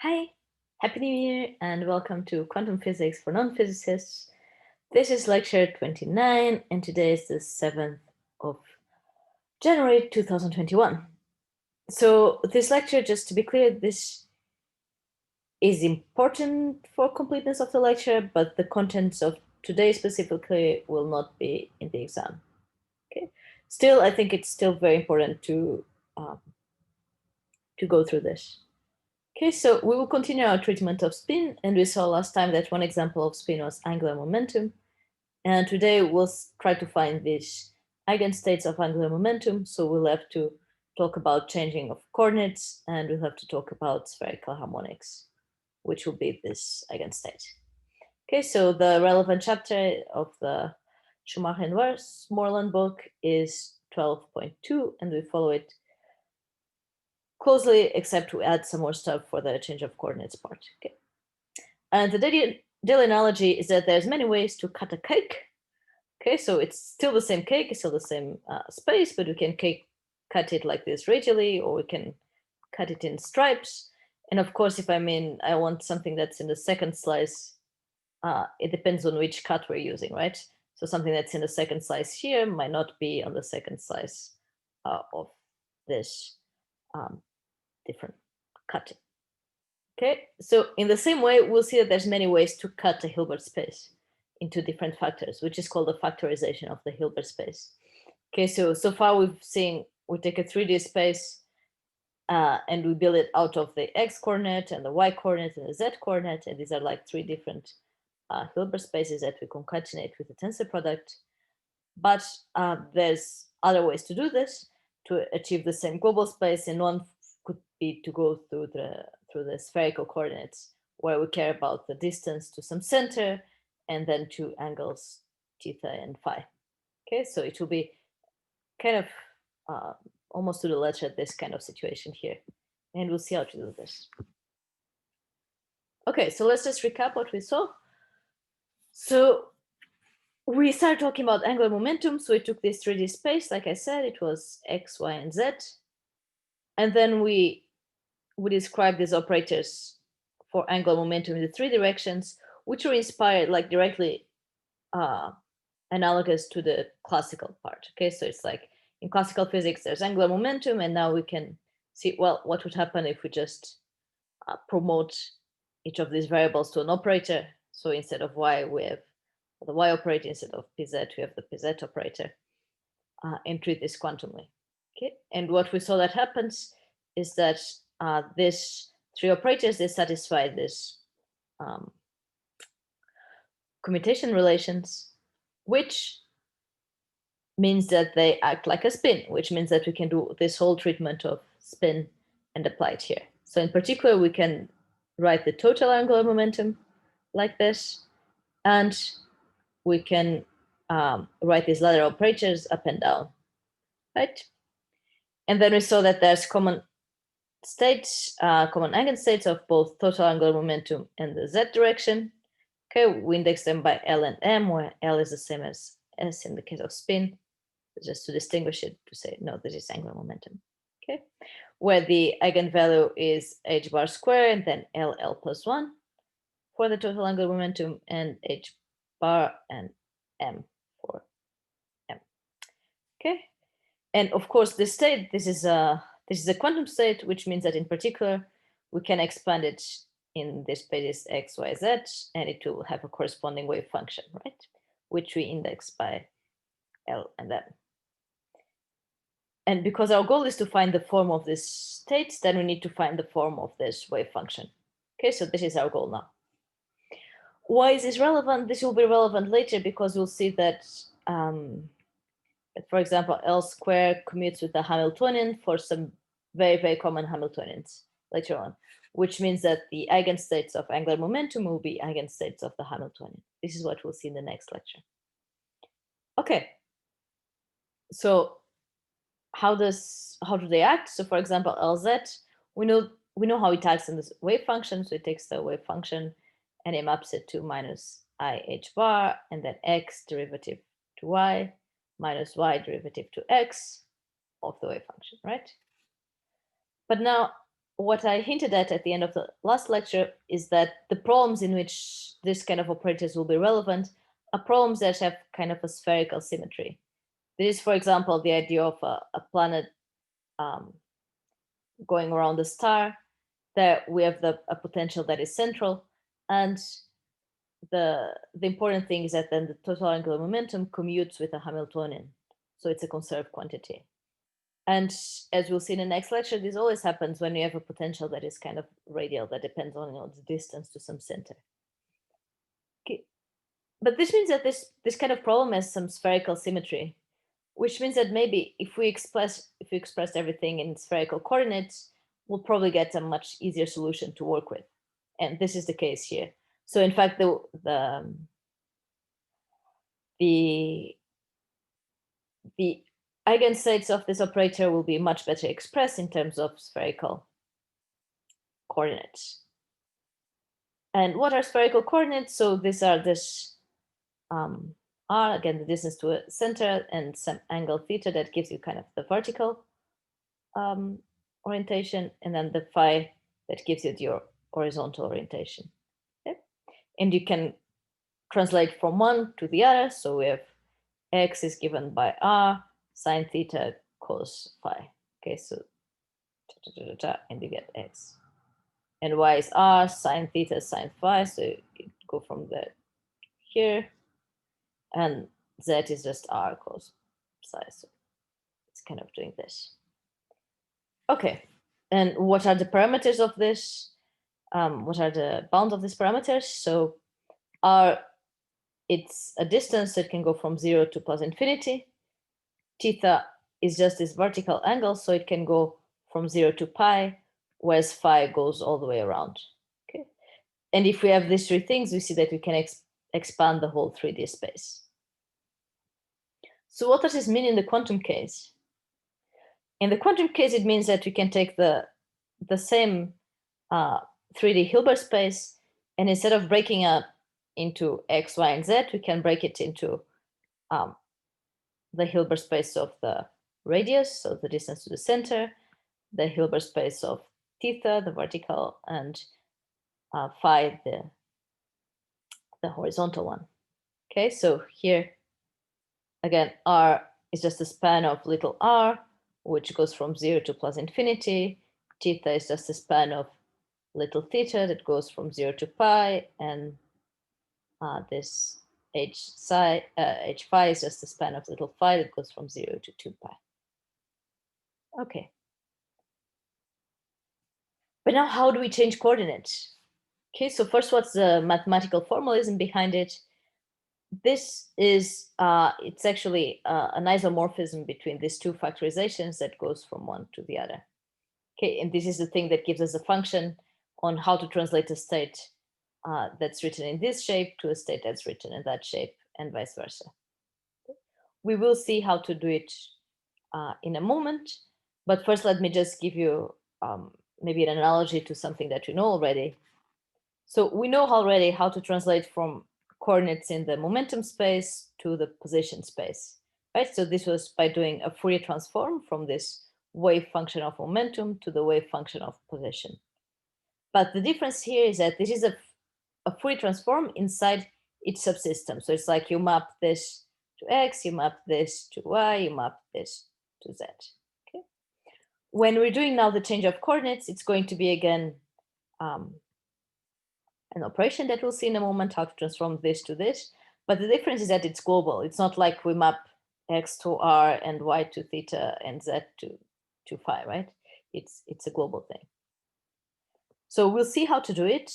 Hi, Happy New Year, and welcome to Quantum Physics for Non-Physicists. This is lecture 29, and today is the 7th of January 2021. So this lecture, just to be clear, this is important for completeness of the lecture, but the contents of today specifically will not be in the exam. Okay. Still, I think it's still very important to go through this. Okay, so we will continue our treatment of spin, and we saw last time that one example of spin was angular momentum. And today we'll try to find these eigenstates of angular momentum. So we'll have to talk about changing of coordinates, and we'll have to talk about spherical harmonics, which will be this eigenstate. Okay, so the relevant chapter of the Schumacher and Westmoreland book is 12.2, and we follow it closely, except we add some more stuff for the change of coordinates part. Okay. And the daily analogy is that there's many ways to cut a cake. Okay, so it's still the same cake, it's still the same space, but we can cut it like this radially, or we can cut it in stripes. And of course, if I want something that's in the second slice, it depends on which cut we're using, right? So something that's in the second slice here might not be on the second slice of this different cutting. Okay, so in the same way, we'll see that there's many ways to cut a Hilbert space into different factors, which is called the factorization of the Hilbert space. Okay, so far we've seen, we take a 3D space and we build it out of the X coordinate and the Y coordinate and the Z coordinate, and these are like three different Hilbert spaces that we concatenate with the tensor product. But there's other ways to do this to achieve the same global space, and one could be to go through the spherical coordinates, where we care about the distance to some center and then two angles theta and phi. Okay, so it will be kind of almost to the letter this kind of situation here, and we'll see how to do this. Okay, so let's just recap what we saw. So we started talking about angular momentum. So we took this 3D space, like I said, it was X, Y, and Z. And then we described these operators for angular momentum in the three directions, which were inspired like directly analogous to the classical part. Okay, so it's like in classical physics, there's angular momentum, and now we can see, well, what would happen if we just promote each of these variables to an operator. So instead of y, we have the y operator. Instead of pz, we have the pz operator, and treat this quantumly. Okay, and what we saw that happens is that these three operators, they satisfy this commutation relations, which means that they act like a spin, which means that we can do this whole treatment of spin and apply it here. So in particular, we can write the total angular momentum like this, and we can write these lateral operators up and down, right? And then we saw that there's common states, common eigenstates of both total angular momentum and the z direction. Okay, we index them by L and M, where L is the same as S in the case of spin, just to distinguish it, to say, no, this is angular momentum. Okay, where the eigenvalue is h bar squared and then L plus 1 for the total angular momentum, and h bar and M for M. Okay, and of course, this state, this is a quantum state, which means that in particular, we can expand it in this space x, y, z, and it will have a corresponding wave function, right? Which we index by L and M. And because our goal is to find the form of this state, then we need to find the form of this wave function. Okay, so this is our goal now. Why is this relevant? This will be relevant later because we'll see that, for example, L squared commutes with the Hamiltonian for some very, very common Hamiltonians later on, which means that the eigenstates of angular momentum will be eigenstates of the Hamiltonian. This is what we'll see in the next lecture. Okay, so how do they act? So for example, Lz, we know how it acts in this wave function. So it takes the wave function and it maps it to minus I h bar, and then x derivative to y minus y derivative to x of the wave function, right? But now what I hinted at the end of the last lecture is that the problems in which this kind of operators will be relevant are problems that have kind of a spherical symmetry. This is, for example, the idea of a planet going around a star, that we have a potential that is central, and the important thing is that then the total angular momentum commutes with a Hamiltonian, so it's a conserved quantity. And as we'll see in the next lecture, this always happens when you have a potential that is kind of radial, that depends on the distance to some center. Okay. But this means that this kind of problem has some spherical symmetry, which means that maybe if we express everything in spherical coordinates, we'll probably get a much easier solution to work with. And this is the case here. So in fact, the Eigen States of this operator will be much better expressed in terms of spherical coordinates. And what are spherical coordinates? So these are this r, again, the distance to a center, and some angle theta that gives you kind of the vertical orientation, and then the phi that gives you your horizontal orientation. Okay? And you can translate from one to the other. So we have x is given by r, sine theta cos phi. Okay, so and you get x. And y is r, sine theta, sine phi. So you go from there here. And z is just r cos psi. So it's kind of doing this. Okay, and what are the parameters of this? What are the bounds of these parameters? So r, it's a distance that can go from 0 to plus infinity. Theta is just this vertical angle, so it can go from 0 to pi, whereas phi goes all the way around. Okay, and if we have these three things, we see that we can expand the whole 3D space. So what does this mean in the quantum case? In the quantum case, it means that we can take the same 3D Hilbert space, and instead of breaking up into x, y, and z, we can break it into the Hilbert space of the radius, so the distance to the center, the Hilbert space of theta, the vertical, and phi, the horizontal one. Okay, so here, again, r is just a span of little r, which goes from 0 to plus infinity. Theta is just a span of little theta that goes from 0 to pi, and this h phi is just a span of little phi that goes from 0 to 2 pi. Okay. But now how do we change coordinates? Okay, so first, what's the mathematical formalism behind it? This is, it's actually an isomorphism between these two factorizations that goes from one to the other. Okay, and this is the thing that gives us a function on how to translate a state that's written in this shape to a state that's written in that shape, and vice versa. We will see how to do it in a moment, but first let me just give you maybe an analogy to something that you know already. So we know already how to translate from coordinates in the momentum space to the position space, right? So this was by doing a Fourier transform from this wave function of momentum to the wave function of position. But the difference here is that this is a Fourier transform inside each subsystem. So it's like you map this to x, you map this to y, you map this to z. Okay. When we're doing now the change of coordinates, it's going to be again an operation that we'll see in a moment, how to transform this to this. But the difference is that it's global. It's not like we map x to r and y to theta and z to phi, right? It's a global thing. So we'll see how to do it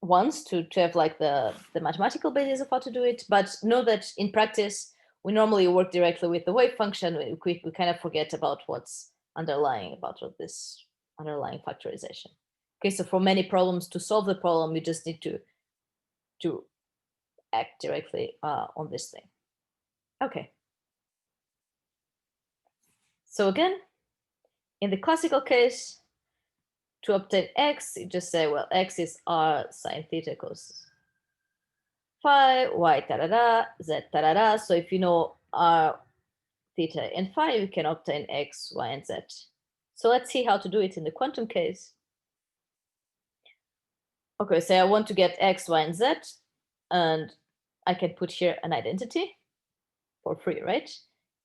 once to have like the mathematical basis of how to do it, but know that in practice, we normally work directly with the wave function. We kind of forget about what's underlying about this underlying factorization. Okay, so for many problems, to solve the problem, you just need to act directly on this thing. Okay. So again, in the classical case, to obtain x, you just say, well, x is r sine theta cos phi, y tarara, z tarara. So if you know r, theta, and phi, you can obtain x, y, and z. So let's see how to do it in the quantum case. Okay, so I want to get x, y, and z, and I can put here an identity for free, right?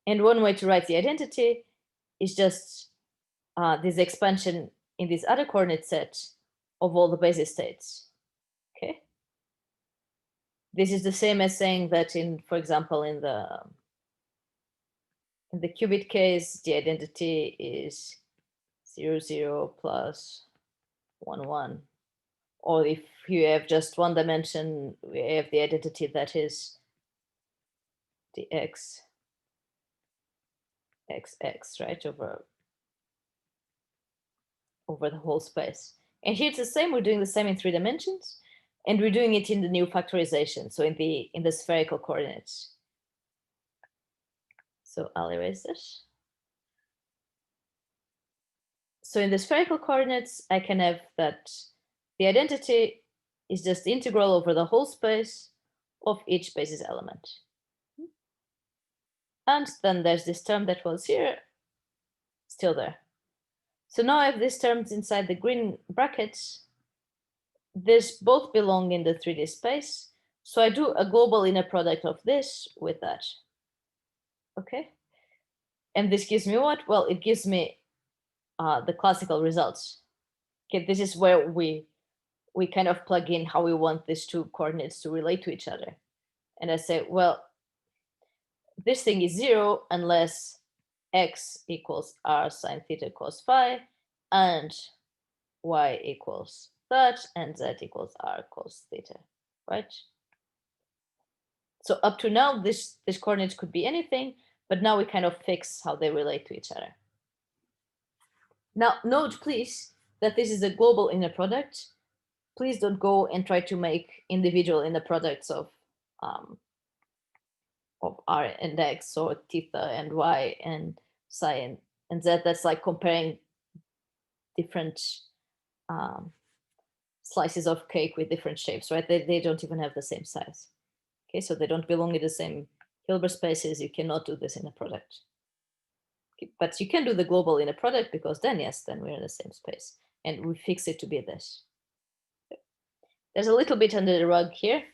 And one way to write the identity is just this expansion in this other coordinate set of all the basis states, okay? This is the same as saying that in, for example, in the qubit case, the identity is 0, 0 plus 1, 1. Or if you have just one dimension, we have the identity that is the x, right, over the whole space. And here it's the same, we're doing the same in 3 dimensions, and we're doing it in the new factorization, so in the spherical coordinates. So I'll erase this. So in the spherical coordinates, I can have that the identity is just the integral over the whole space of each basis element. And then there's this term that was here, still there. So now I have these terms inside the green brackets. This both belong in the 3D space. So I do a global inner product of this with that. Okay. And this gives me what? Well, it gives me the classical results. Okay, this is where we kind of plug in how we want these two coordinates to relate to each other. And I say, well, this thing is 0 unless x equals r sine theta cos phi, and y equals that, and z equals r cos theta, right? So up to now, this coordinate could be anything, but now we kind of fix how they relate to each other. Now, note, please, that this is a global inner product. Please don't go and try to make individual inner products of r and x, or theta and y and psi and z. That's like comparing different slices of cake with different shapes, right? They don't even have the same size. Okay, so they don't belong in the same Hilbert spaces. You cannot do this in a product. Okay, but you can do the global in a product, because then, yes, then we're in the same space. And we fix it to be this. There's a little bit under the rug here.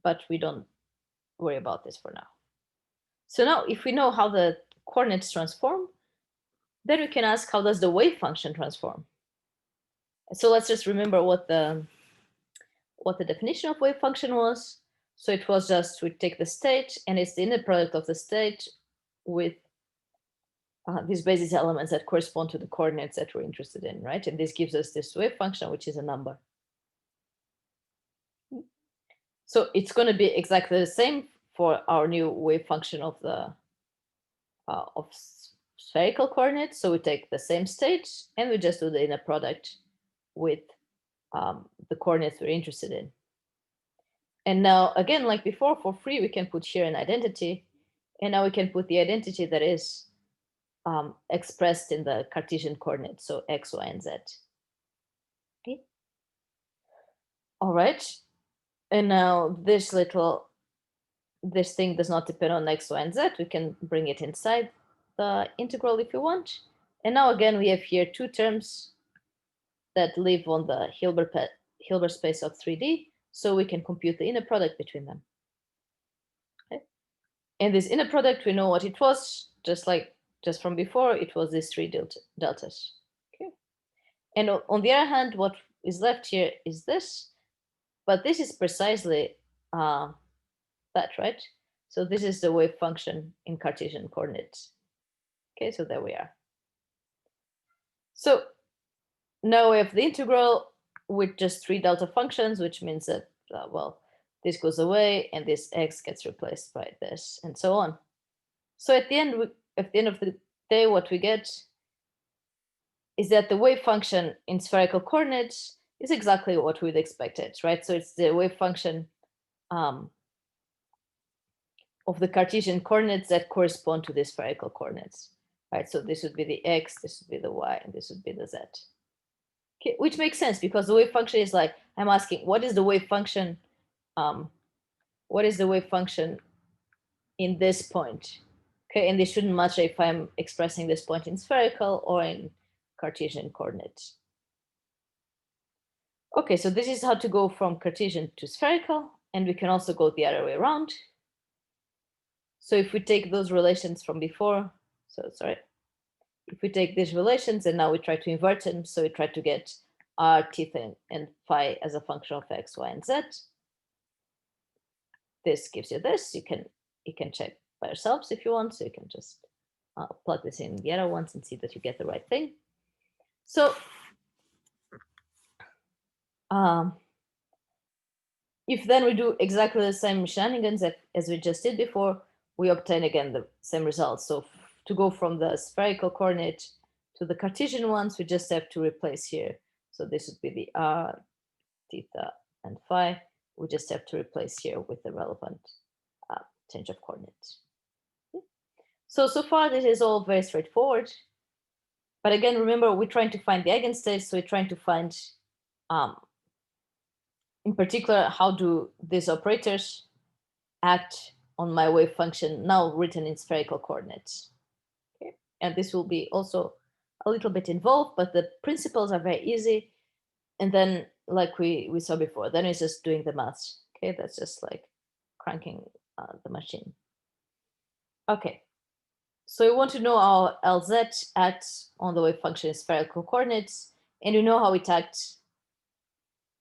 But we don't worry about this for now. So now, if we know how the coordinates transform, then we can ask, how does the wave function transform? So let's just remember what the definition of wave function was. So it was just, we take the state, and it's the inner product of the state with these basis elements that correspond to the coordinates that we're interested in, right? And this gives us this wave function, which is a number. So it's going to be exactly the same for our new wave function of the of spherical coordinates. So we take the same state, and we just do the inner product with the coordinates we're interested in. And now, again, like before, for free, we can put here an identity. And now we can put the identity that is expressed in the Cartesian coordinates, so x, y, and z. Okay. All right. And now this thing does not depend on x, y, and z. We can bring it inside the integral if you want. And now, again, we have here two terms that live on the Hilbert space of 3D. So we can compute the inner product between them. Okay. And this inner product, we know what it was, just from before, it was these 3 deltas. Okay. And on the other hand, what is left here is this, but this is precisely that, right? So this is the wave function in Cartesian coordinates. Okay, so there we are. So now we have the integral with just 3 delta functions, which means that, well, this goes away and this x gets replaced by this, and so on. So at the end of the day, what we get is that the wave function in spherical coordinates is exactly what we'd expected, right? So it's the wave function of the Cartesian coordinates that correspond to the spherical coordinates, right? So this would be the x, this would be the y, and this would be the z. Okay, which makes sense, because the wave function is like, I'm asking, what is the wave function? What is the wave function in this point? Okay, and they shouldn't match if I'm expressing this point in spherical or in Cartesian coordinates. Okay, so this is how to go from Cartesian to spherical, and we can also go the other way around. So if we take those relations from before, if we take these relations and now we try to invert them, so we try to get r, theta, and phi as a function of x, y, and z. This gives you this. You can check by yourselves if you want. So you can just plug this in the other ones and see that you get the right thing. So if then we do exactly the same shenanigans as we just did before, we obtain again the same results. So to go from the spherical coordinate to the Cartesian ones, we just have to replace here. So this would be the r, theta, and phi. We just have to replace here with the relevant change of coordinates. So far, this is all very straightforward. But again, remember, we're trying to find the Eigen States. So we're trying to find, in particular, how do these operators act on my wave function now written in spherical coordinates. Okay. And this will be also a little bit involved, but the principles are very easy. And then, like we saw before, then it's just doing the maths. Okay, that's just like cranking the machine. Okay, so we want to know how LZ acts on the wave function in spherical coordinates, and you know how it acts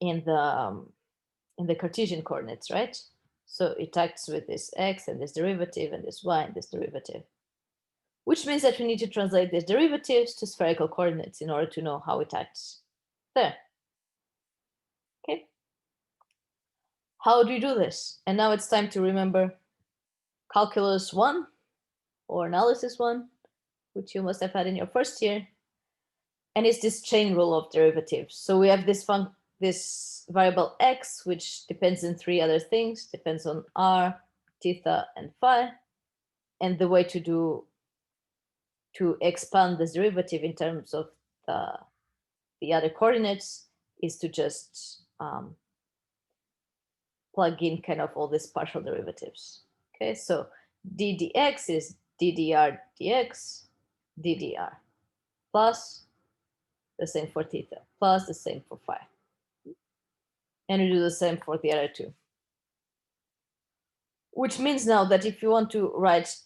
in the Cartesian coordinates, right? So it acts with this x and this derivative and this y and this derivative, which means that we need to translate these derivatives to spherical coordinates in order to know how it acts there. Okay. How do you do this? And now it's time to remember Calculus 1 or Analysis 1, which you must have had in your first year. And it's this chain rule of derivatives. So we have this variable x, which depends on three other things, depends on r, theta, and phi. And the way to expand this derivative in terms of the other coordinates is to just plug in kind of all these partial derivatives. Okay, so d dx is d dr dx, d dr, plus the same for theta, plus the same for phi. And we do the same for the other two. Which means now that if you want to write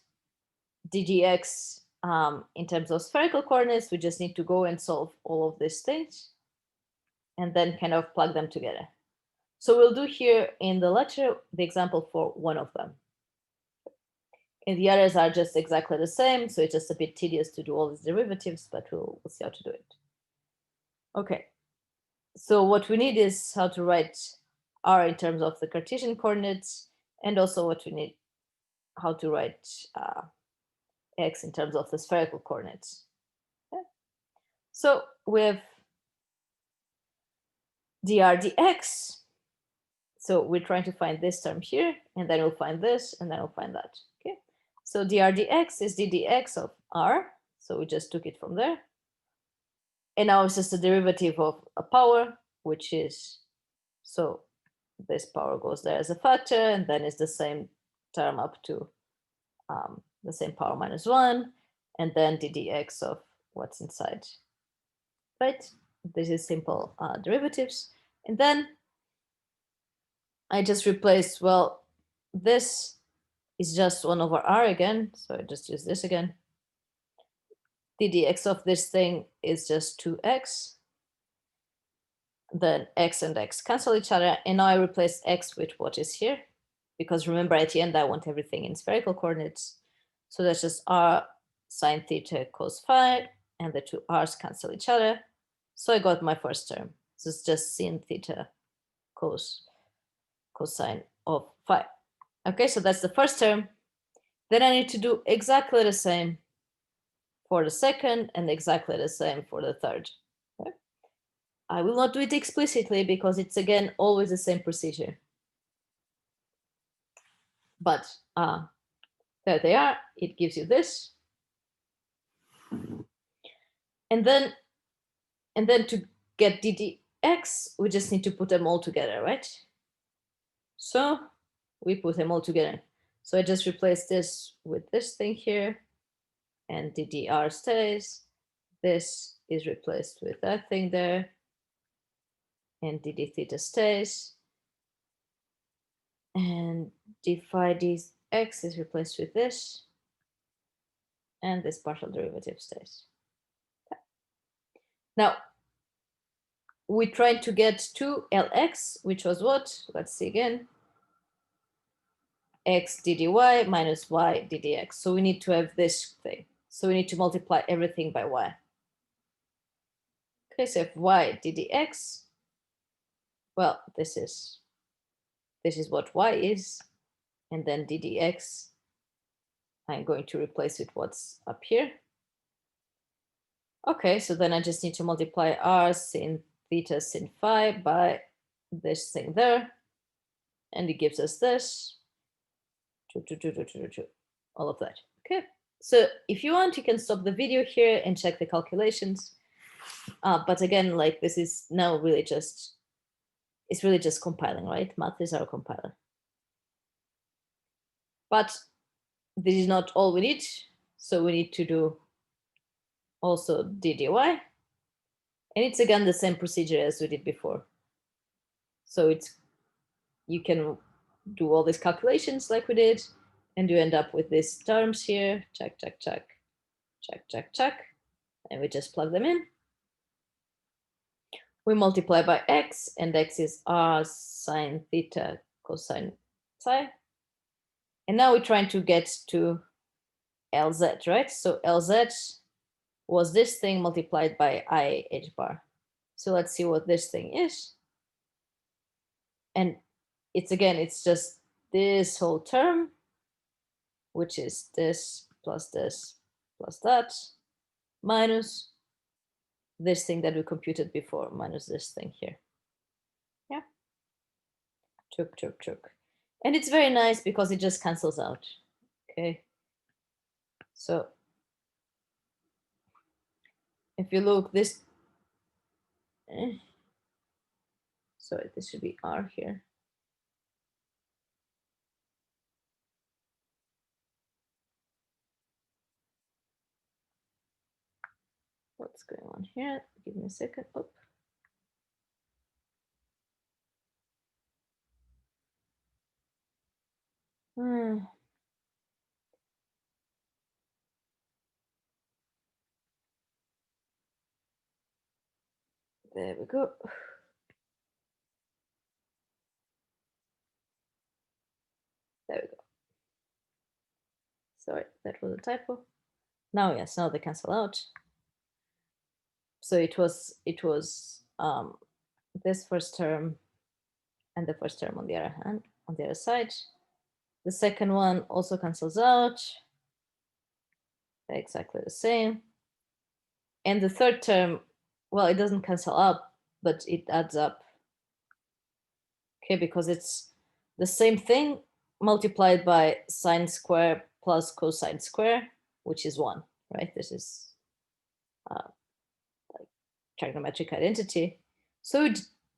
ddx in terms of spherical coordinates, we just need to go and solve all of these things and then kind of plug them together. So we'll do here in the lecture the example for one of them. And the others are just exactly the same, so it's just a bit tedious to do all these derivatives, but we'll see how to do it. Okay, so what we need is how to write r in terms of the Cartesian coordinates, and also what we need, how to write x in terms of the spherical coordinates. Okay. So we have dr dx. So we're trying to find this term here, and then we'll find this, and then we'll find that. Okay. So dr dx is d dx of r. So we just took it from there. And now it's just a derivative of a power, which is, so this power goes there as a factor, and then it's the same term up to the same power minus 1, and then d dx of what's inside. Right? This is simple derivatives. And then I just replace, well, this is just 1 over r again, so I just use this again. D dx of this thing is just 2x. Then x and x cancel each other, and now I replace x with what is here, because remember at the end I want everything in spherical coordinates. So that's just r sine theta cos phi, and the two r's cancel each other. So I got my first term. So it's just sin theta cosine of phi. Okay, so that's the first term. Then I need to do exactly the same for the second and exactly the same for the third. Okay? I will not do it explicitly because it's again always the same procedure. But there they are. It gives you this. And then to get ddx, we just need to put them all together, right? So we put them all together. So I just replace this with this thing here, and ddr stays. This is replaced with that thing there, and dd theta stays. And d phi dx is replaced with this, and this partial derivative stays. Okay. Now, we tried to get to Lx, which was what? Let's see again. X ddy minus y ddx. So we need to have this thing. So we need to multiply everything by y. Okay, so if y ddx, well, this is what y is, and then ddx, I'm going to replace with what's up here. Okay, so then I just need to multiply r sin theta sin phi by this thing there, and it gives us this, all of that. Okay, so if you want, you can stop the video here and check the calculations. But again, like this is now really just, it's really just compiling, right? Math is our compiler. But this is not all we need. So we need to do also ddy. And it's again the same procedure as we did before. So it's, you can do all these calculations like we did, and you end up with these terms here, check, check, check, check, check, check, and we just plug them in. We multiply by x, and x is r sine theta cosine psi. And now we're trying to get to Lz, right? So Lz was this thing multiplied by I h bar. So let's see what this thing is. And it's again, it's just this whole term, which is this plus that, minus this thing that we computed before, minus this thing here. Yeah. Chuk. And it's very nice because it just cancels out. Okay. So if you look this, sorry, this should be R here. What's going on here? Give me a second. Oh. There we go. There we go. Sorry, that was a typo. Now, yes, now they cancel out. So it was this first term and the first term on the other hand, on the other side. The second one also cancels out. They're exactly the same. And the third term, well, it doesn't cancel out, but it adds up. Okay, because it's the same thing multiplied by sine square plus cosine square, which is 1, right? This is like trigonometric identity. So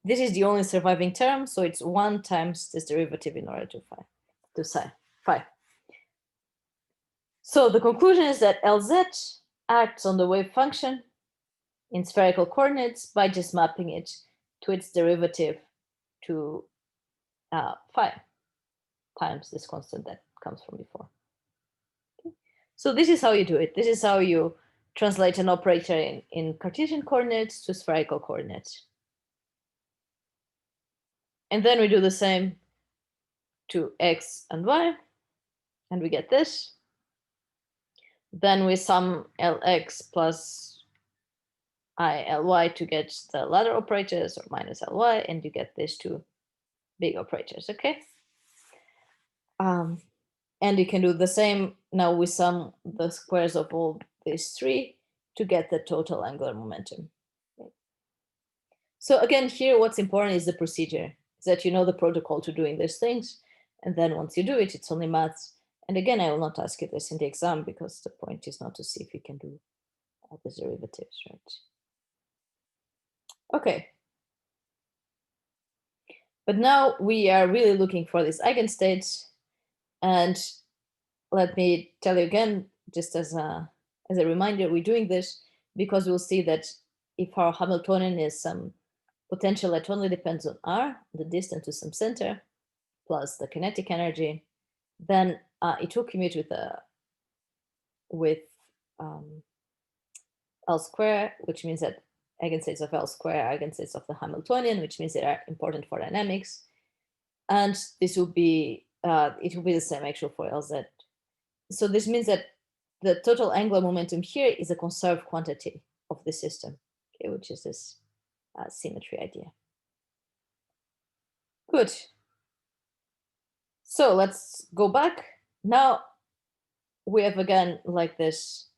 this is the only surviving term, so it's 1 times this derivative in order to psi. So the conclusion is that Lz acts on the wave function in spherical coordinates by just mapping it to its derivative to phi times this constant that comes from before. Okay. So this is how you do it. This is how you translate an operator in Cartesian coordinates to spherical coordinates. And then we do the same to x and y, and we get this. Then we sum Lx plus I Ly to get the ladder operators, or minus Ly, and you get these two big operators, okay? And you can do the same. Now we sum the squares of all these three to get the total angular momentum. Okay. So again, here what's important is the procedure, is that you know the protocol to doing these things. And then once you do it, it's only maths. And again, I will not ask you this in the exam because the point is not to see if you can do all the derivatives, right? Okay. But now we are really looking for these eigenstates. And let me tell you again, just as a reminder, we're doing this because we'll see that if our Hamiltonian is some potential that only depends on R, the distance to some center, plus the kinetic energy, then it will commute with L square, which means that eigenstates of L square are eigenstates of the Hamiltonian, which means they are important for dynamics. And this will be, it will be the same actually for LZ. So this means that the total angular momentum here is a conserved quantity of the system, okay, which is this symmetry idea. Good. So let's go back. Now we have again like this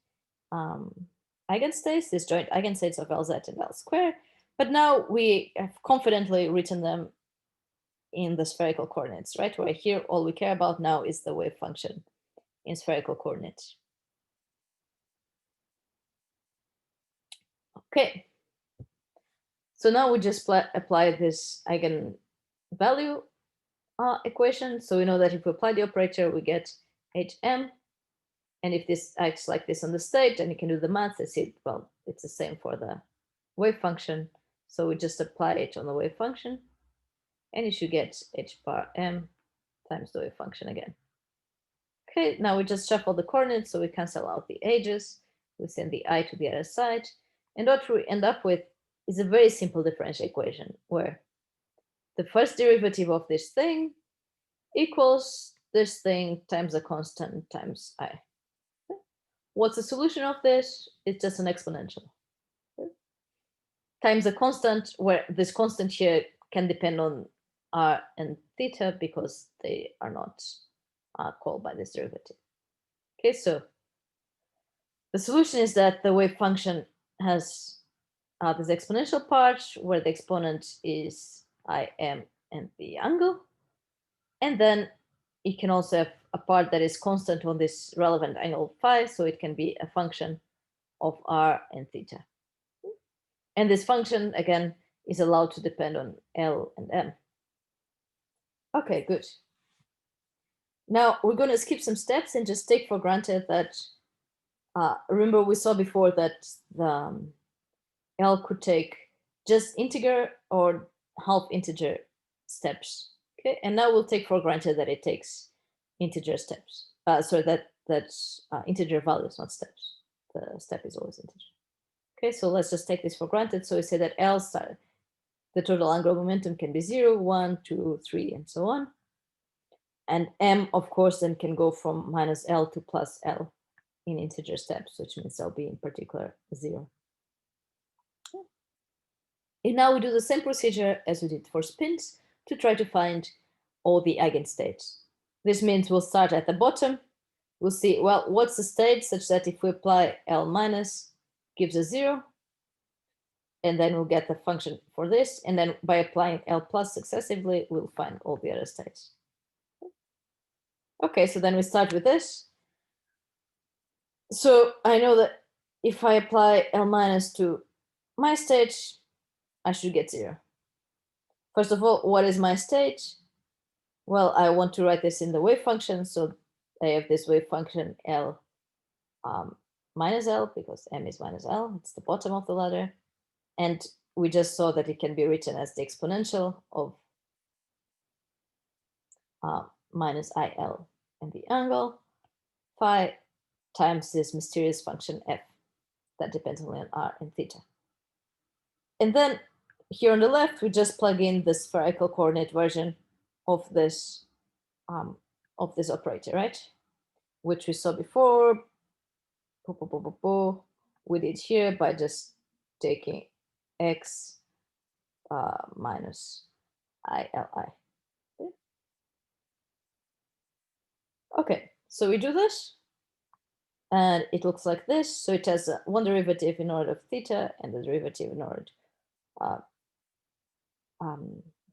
eigenstates, this joint eigenstates of LZ and L square, but now we have confidently written them in the spherical coordinates, right? Where here all we care about now is the wave function in spherical coordinates. Okay. So now we just apply this eigenvalue equation. So we know that if we apply the operator, we get HM. And if this acts like this on the state, then you can do the math and see, well, it's the same for the wave function. So we just apply it on the wave function. And you should get h bar m times the wave function again. Okay, now we just shuffle the coordinates, so we cancel out the ages. We send the I to the other side. And what we end up with is a very simple differential equation where the first derivative of this thing equals this thing times a constant times I. Okay. What's the solution of this? It's just an exponential. Okay. Times a constant, where this constant here can depend on R and theta because they are not called by this derivative. Okay, so the solution is that the wave function has this exponential part where the exponent is Im and the angle. And then it can also have a part that is constant on this relevant angle phi, so it can be a function of R and theta. And this function, again, is allowed to depend on L and M. Okay, good. Now we're going to skip some steps and just take for granted that, remember we saw before that the L could take just integer or half integer steps. Okay, and now we'll take for granted that it takes integer steps. So that's integer values, not steps. The step is always integer. Okay, so let's just take this for granted. So we say that L star, the total angular momentum can be 0, 1, 2, 3, and so on. And M, of course, then can go from minus L to plus L in integer steps, which means I'll be in particular 0. And now we do the same procedure as we did for spins to try to find all the eigenstates. This means we'll start at the bottom. We'll see, well, what's the state such that if we apply L minus gives us 0, and then we'll get the function for this. And then by applying L plus successively, we'll find all the other states. Okay, so then we start with this. So I know that if I apply L minus to my state, I should get 0. First of all, what is my state? Well, I want to write this in the wave function. So I have this wave function L minus L because M is minus L. It's the bottom of the ladder. And we just saw that it can be written as the exponential of minus IL and the angle phi times this mysterious function f that depends only on R and theta. And then here on the left, we just plug in the spherical coordinate version of this operator, right? Which we saw before. We did here by just taking x minus ILI. Okay, so we do this, and it looks like this. So it has one derivative in order of theta and the derivative in order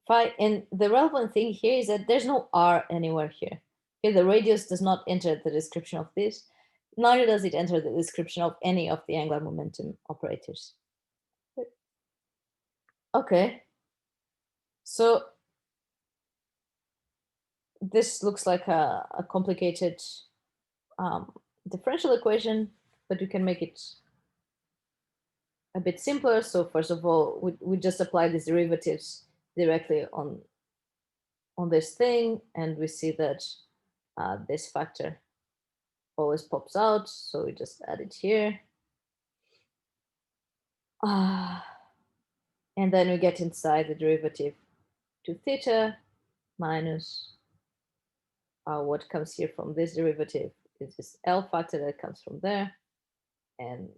phi. And the relevant thing here is that there's no R anywhere here. Okay, the radius does not enter the description of this, neither does it enter the description of any of the angular momentum operators. Okay, so this looks like a complicated differential equation, but we can make it a bit simpler. So first of all, we just apply these derivatives directly on this thing, and we see that this factor always pops out, so we just add it here. And then we get inside the derivative to theta minus what comes here from this derivative is this L factor that comes from there, and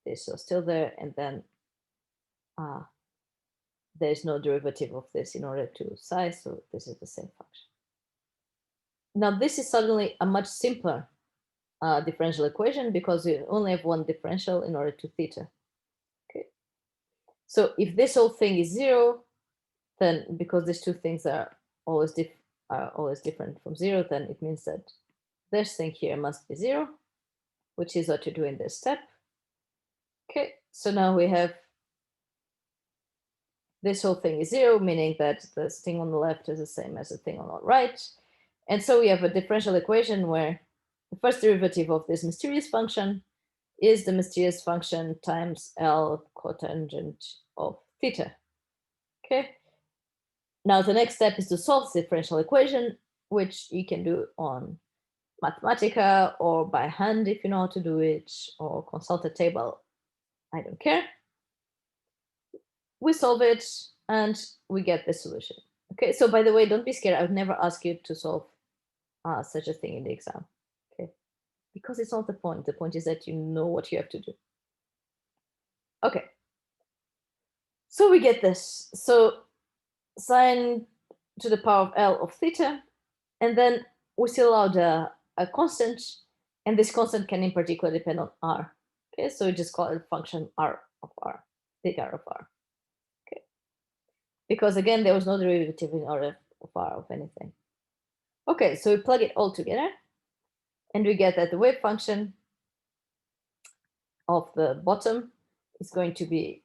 this is still there, and then there's no derivative of this in order to psi, so this is the same function. Now this is suddenly a much simpler differential equation because we only have one differential in order to theta. Okay. So if this whole thing is 0, then because these two things are always different from 0, then it means that this thing here must be 0, which is what you do in this step. Okay, so now we have this whole thing is 0, meaning that this thing on the left is the same as the thing on the right. And so we have a differential equation where the first derivative of this mysterious function is the mysterious function times L cotangent of theta. Okay. Now the next step is to solve the differential equation, which you can do on Mathematica or by hand if you know how to do it, or consult a table. I don't care. We solve it and we get the solution. Okay, so by the way, don't be scared. I would never ask you to solve such a thing in the exam. Okay, because it's not the point. The point is that you know what you have to do. Okay, so we get this. So sine to the power of L of theta, and then we still allowed a constant, and this constant can in particular depend on R. Okay, so we just call it function R of R, theta of R. Okay, because again, there was no derivative in order of R of anything. Okay, so we plug it all together, and we get that the wave function of the bottom is going to be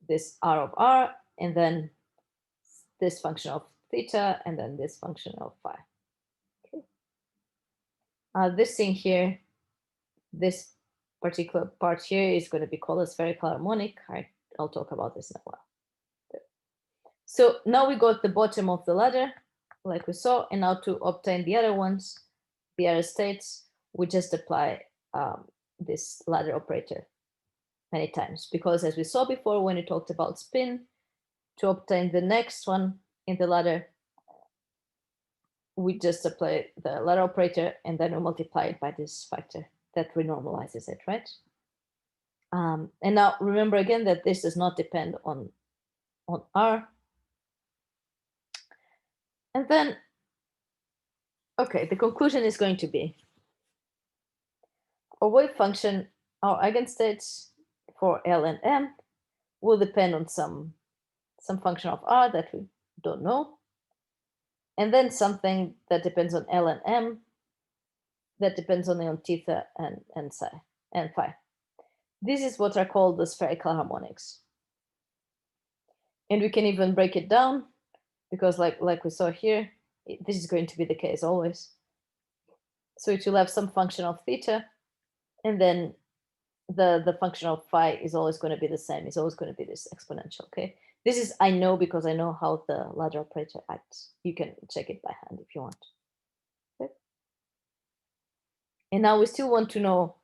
this R of R, and then this function of theta, and then this function of phi. Okay. This thing here, this particular part here is going to be called a spherical harmonic. I'll talk about this in a while. Okay. So now we got the bottom of the ladder, like we saw, and now to obtain the other ones, the other states, we just apply this ladder operator many times, because as we saw before when we talked about spin, to obtain the next one in the ladder, we just apply the ladder operator and then we multiply it by this factor that renormalizes it, right? And now remember again that this does not depend on R. And then, okay, the conclusion is going to be our wave function, our eigenstates for L and M will depend on some function of R that we don't know, and then something that depends on L and M that depends only on theta and psi and phi. This is what are called the spherical harmonics. And we can even break it down because like we saw here, this is going to be the case always. So it will have some function of theta, and then the function of phi is always going to be the same. It's always going to be this exponential, okay? This is, I know, because I know how the ladder operator acts. You can check it by hand if you want. Okay? And now we still want to know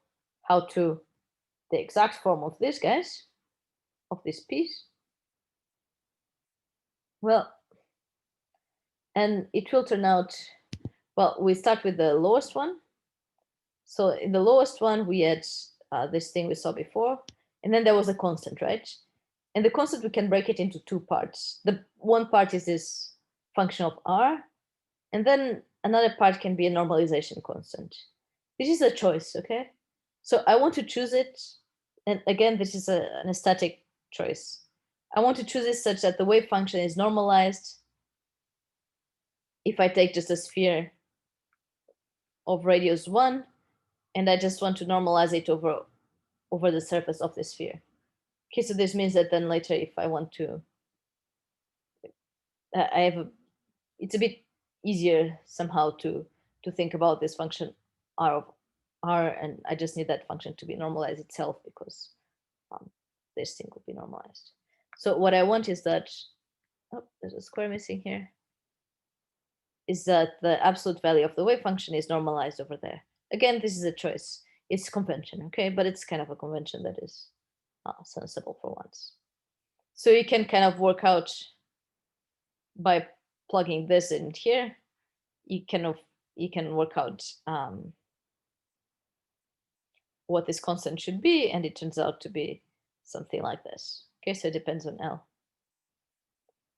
how to, the exact form of this, guys, of this piece. Well, and it will turn out, well, we start with the lowest one. So in the lowest one, we had this thing we saw before, and then there was a constant, right? And the constant, we can break it into two parts. The one part is this function of R, and then another part can be a normalization constant. This is a choice, okay? So I want to choose it, and again, this is an aesthetic choice. I want to choose it such that the wave function is normalized if I take just a sphere of radius 1, and I just want to normalize it over the surface of the sphere. Okay, so this means that then later, if I want to, I have it's a bit easier somehow to think about this function r of r, and I just need that function to be normalized itself because this thing would be normalized. So what I want is that, oh, there's a square missing here, is that the absolute value of the wave function is normalized over there. Again, this is a choice. It's convention, okay? But it's kind of a convention that is sensible for once. So you can kind of work out by plugging this in here, you can work out what this constant should be, and it turns out to be something like this. Okay, so it depends on L.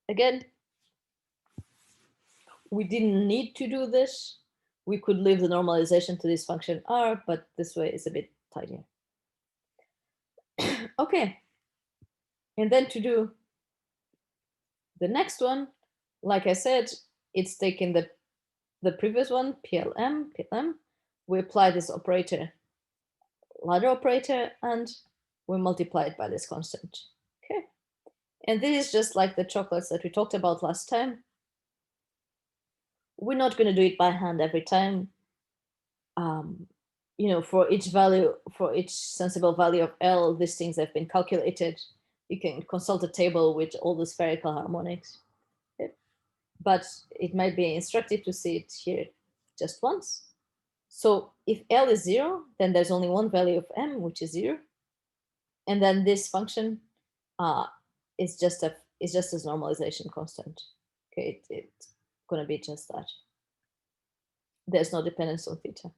Again, we didn't need to do this. We could leave the normalization to this function R, but this way is a bit tighter. Okay, and then to do the next one, like I said, it's taking the previous one, PLM, we apply this operator, ladder operator, and we multiply it by this constant. Okay, and this is just like the chocolates that we talked about last time. We're not going to do it by hand every time. You know, for each value, for each sensible value of L, these things have been calculated. You can consult a table with all the spherical harmonics. But it might be instructive to see it here just once. So if L is 0, then there's only one value of M, which is 0. And then this function is just a normalization constant. Okay, it's going to be just that. There's no dependence on theta.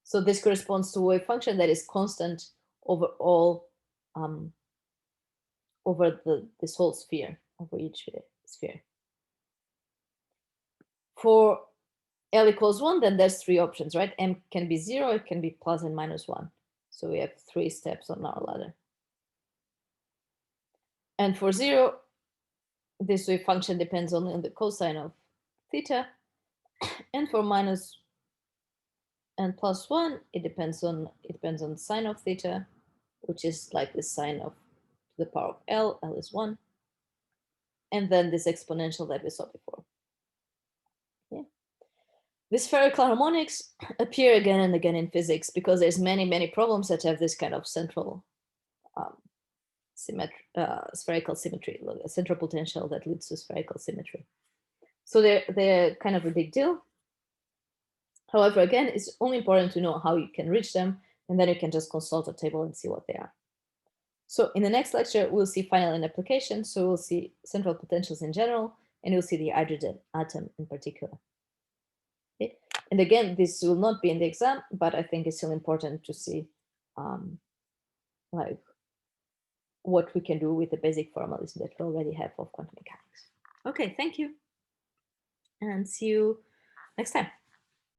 So this corresponds to a wave function that is constant over all, over this whole sphere, over each sphere. For L equals 1, then there's 3 options, right? M can be 0, it can be plus and minus 1. So we have 3 steps on our ladder. And for 0, this wave function depends only on the cosine of theta. And for minus and plus 1, it depends on sine of theta, which is like the sine of the power of L. L is 1. And then this exponential that we saw before. The spherical harmonics appear again and again in physics because there's many problems that have this kind of central spherical symmetry, a central potential that leads to spherical symmetry. So they're kind of a big deal. However, again, it's only important to know how you can reach them, and then you can just consult a table and see what they are. So in the next lecture, we'll see finite and application. So we'll see central potentials in general, and we'll see the hydrogen atom in particular. Okay. And again, this will not be in the exam, but I think it's still important to see like what we can do with the basic formalism that we already have of quantum mechanics. Okay, thank you, and see you next time.